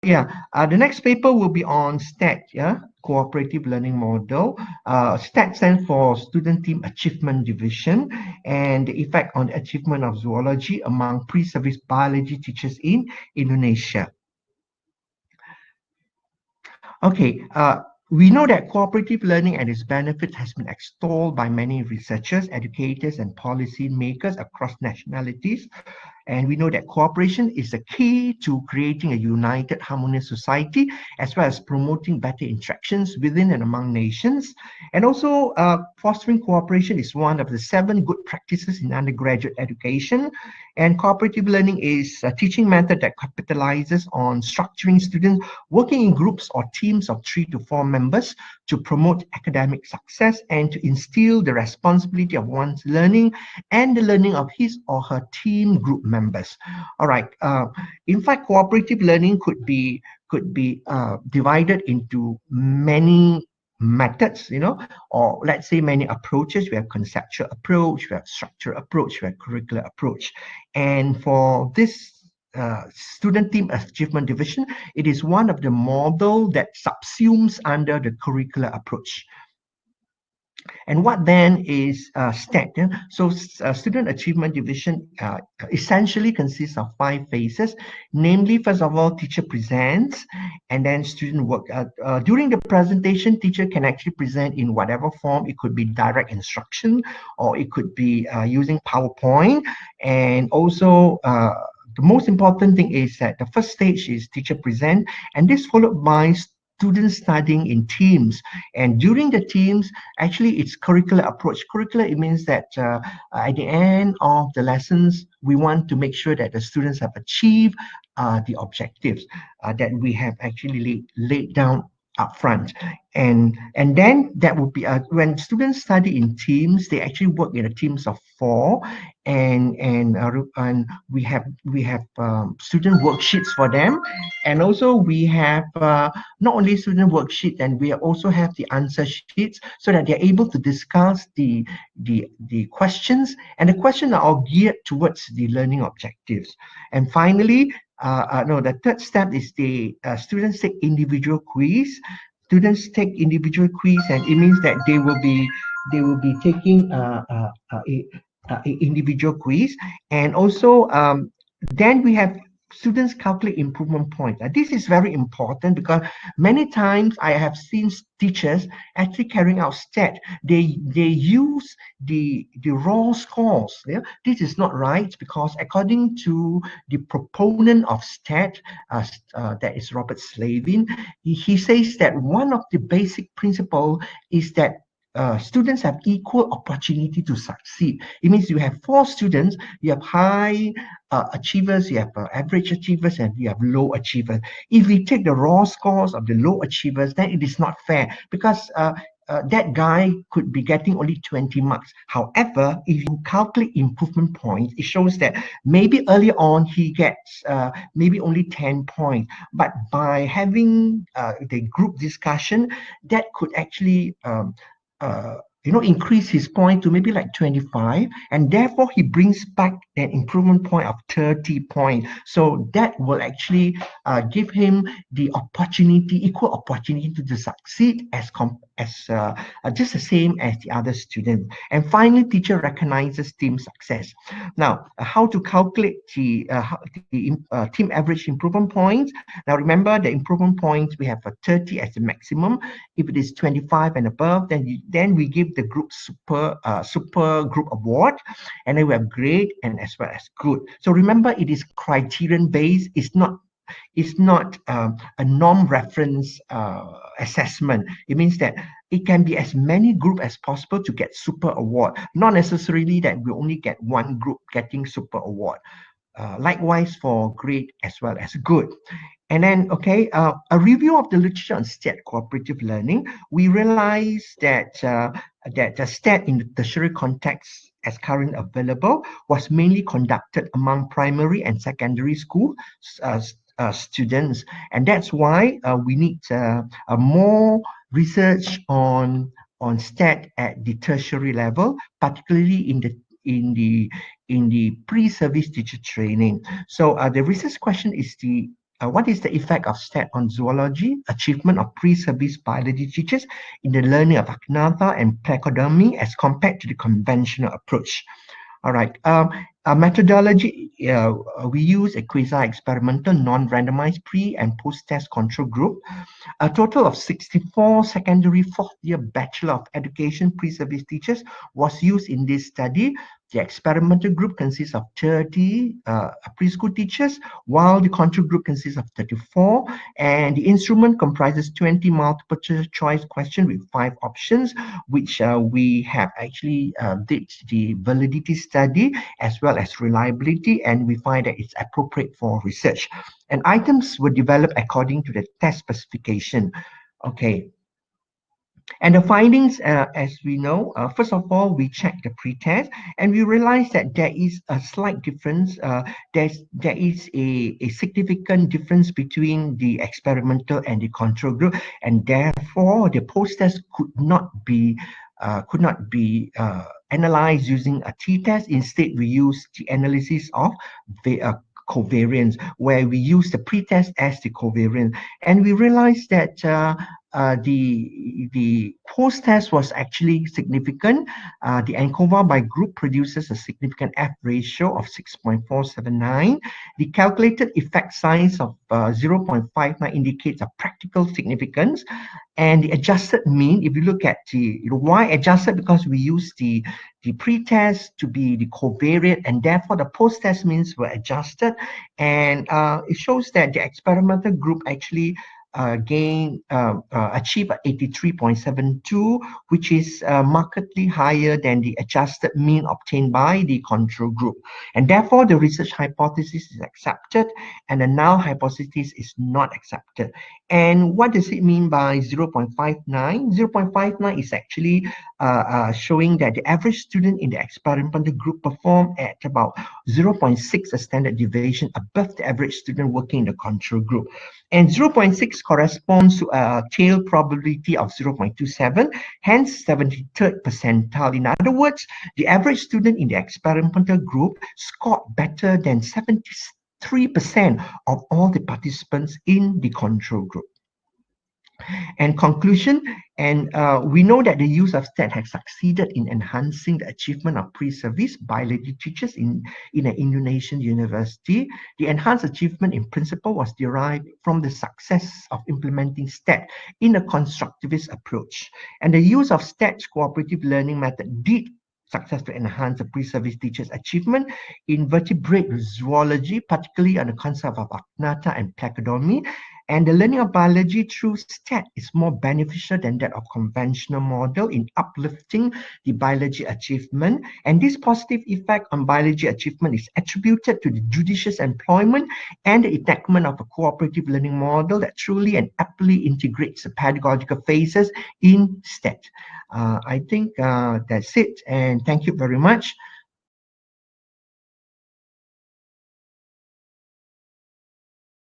Yeah, the next paper will be on STAD, yeah, Cooperative Learning Model. STAD stands for Student Team Achievement Division, and the effect on the achievement of zoology among pre-service biology teachers in Indonesia. Okay, we know that cooperative learning and its benefits has been extolled by many researchers, educators, and policy makers across nationalities. And we know that cooperation is the key to creating a united, harmonious society, as well as promoting better interactions within and among nations. And also, fostering cooperation is one of the 7 good practices in undergraduate education. And cooperative learning is a teaching method that capitalizes on structuring students working in groups or teams of 3 to 4 members to promote academic success and to instill the responsibility of one's learning and the learning of his or her team group members. All right. In fact, cooperative learning could be divided into many methods, or let's say many approaches. We have conceptual approach, we have structural approach, we have curricular approach. And for this student team achievement division, it is one of the model that subsumes under the curricular approach. And what then is STAD? Yeah? So Student Achievement Division essentially consists of 5 phases. Namely, first of all, teacher presents, and then student work. During the presentation, teacher can actually present in whatever form. It could be direct instruction, or it could be using PowerPoint. And also, the most important thing is that the first stage is teacher present, and this followed by students studying in teams. And during the teams, actually, it's curricular approach. Curricular, it means that at the end of the lessons, we want to make sure that the students have achieved the objectives that we have actually laid down up front. And then that would be when students study in teams, they actually work in a teams of 4, and we have student worksheets for them. And also we have not only student worksheet, and we also have the answer sheets, so that they're able to discuss the questions, and the questions are all geared towards the learning objectives. And finally, the third step is the students take individual quiz. Students take individual quiz, and it means that they will be taking individual quiz. And also, then we have students calculate improvement points. This is very important because many times I have seen teachers actually carrying out STAD. They use the raw scores. Yeah? This is not right, because according to the proponent of STAD, that is Robert Slavin, he says that one of the basic principle is that students have equal opportunity to succeed. It means you have 4 students, you have high achievers, you have average achievers, and you have low achievers. If we take the raw scores of the low achievers, then it is not fair, because that guy could be getting only 20 marks. However, if you calculate improvement points, it shows that maybe early on he gets maybe only 10 points. But by having the group discussion, that could actually increase his point to maybe like 25, and therefore he brings back an improvement point of 30 points. So that will actually give him the opportunity, equal opportunity to succeed as just the same as the other student. And finally, teacher recognizes team success. Now, how to calculate the team average improvement points? Now, remember the improvement points, we have a 30 as the maximum. If it is 25 and above, then we give the group super group award, and then we have great and as well as good. So remember, it is criterion based. It's not a non-reference assessment. It means that it can be as many group as possible to get super award, not necessarily that we only get one group getting super award. Likewise for great as well as good. And then, okay, a review of the literature on STAD cooperative learning, we realize that the STAD in the tertiary context as currently available was mainly conducted among primary and secondary school students. And that's why we need more research on STAD at the tertiary level, particularly in the pre-service teacher training. So the research question is what is the effect of STAD on zoology, achievement of pre-service biology teachers in the learning of agnatha and placodermy as compared to the conventional approach? All right. Methodology, we use a quasi-experimental, non-randomized pre- and post-test control group. A total of 64 secondary fourth-year Bachelor of Education pre-service teachers was used in this study. The experimental group consists of 30 preschool teachers, while the control group consists of 34, and the instrument comprises 20 multiple choice questions with 5 options, which we have actually did the validity study as well as reliability, and we find that it's appropriate for research. And items were developed according to the test specification. Okay. And the findings, as we know, first of all, we checked the pretest and we realized that there is a slight difference. There is a significant difference between the experimental and the control group, and therefore the post-test could not be analyzed using a t-test. Instead, we used the analysis of the covariance, where we use the pretest as the covariance, and we realized that the post-test was actually significant. The ANCOVA by group produces a significant F ratio of 6.479. The calculated effect size of 0.59 indicates a practical significance. And the adjusted mean, if you look at the Y adjusted, because we use the pre-test to be the covariate, and therefore the post-test means were adjusted. And it shows that the experimental group actually achieve 83.72, which is markedly higher than the adjusted mean obtained by the control group. And therefore, the research hypothesis is accepted and the null hypothesis is not accepted. And what does it mean by 0.59? 0.59 is actually showing that the average student in the experimental group performed at about 0.6 a standard deviation above the average student working in the control group. And 0.6 corresponds to a tail probability of 0.27, hence 73rd percentile. In other words, the average student in the experimental group scored better than 73% of all the participants in the control group. And conclusion, and we know that the use of STAD has succeeded in enhancing the achievement of pre-service biology teachers in an Indonesian university. The enhanced achievement in principle was derived from the success of implementing STAD in a constructivist approach. And the use of STAD's cooperative learning method did successfully enhance the pre-service teachers' achievement in vertebrate zoology, particularly on the concept of agnatha and placodermy. And the learning of biology through STAD is more beneficial than that of conventional model in uplifting the biology achievement. And this positive effect on biology achievement is attributed to the judicious employment and the enactment of a cooperative learning model that truly and aptly integrates the pedagogical phases in STAD. I think that's it, and thank you very much.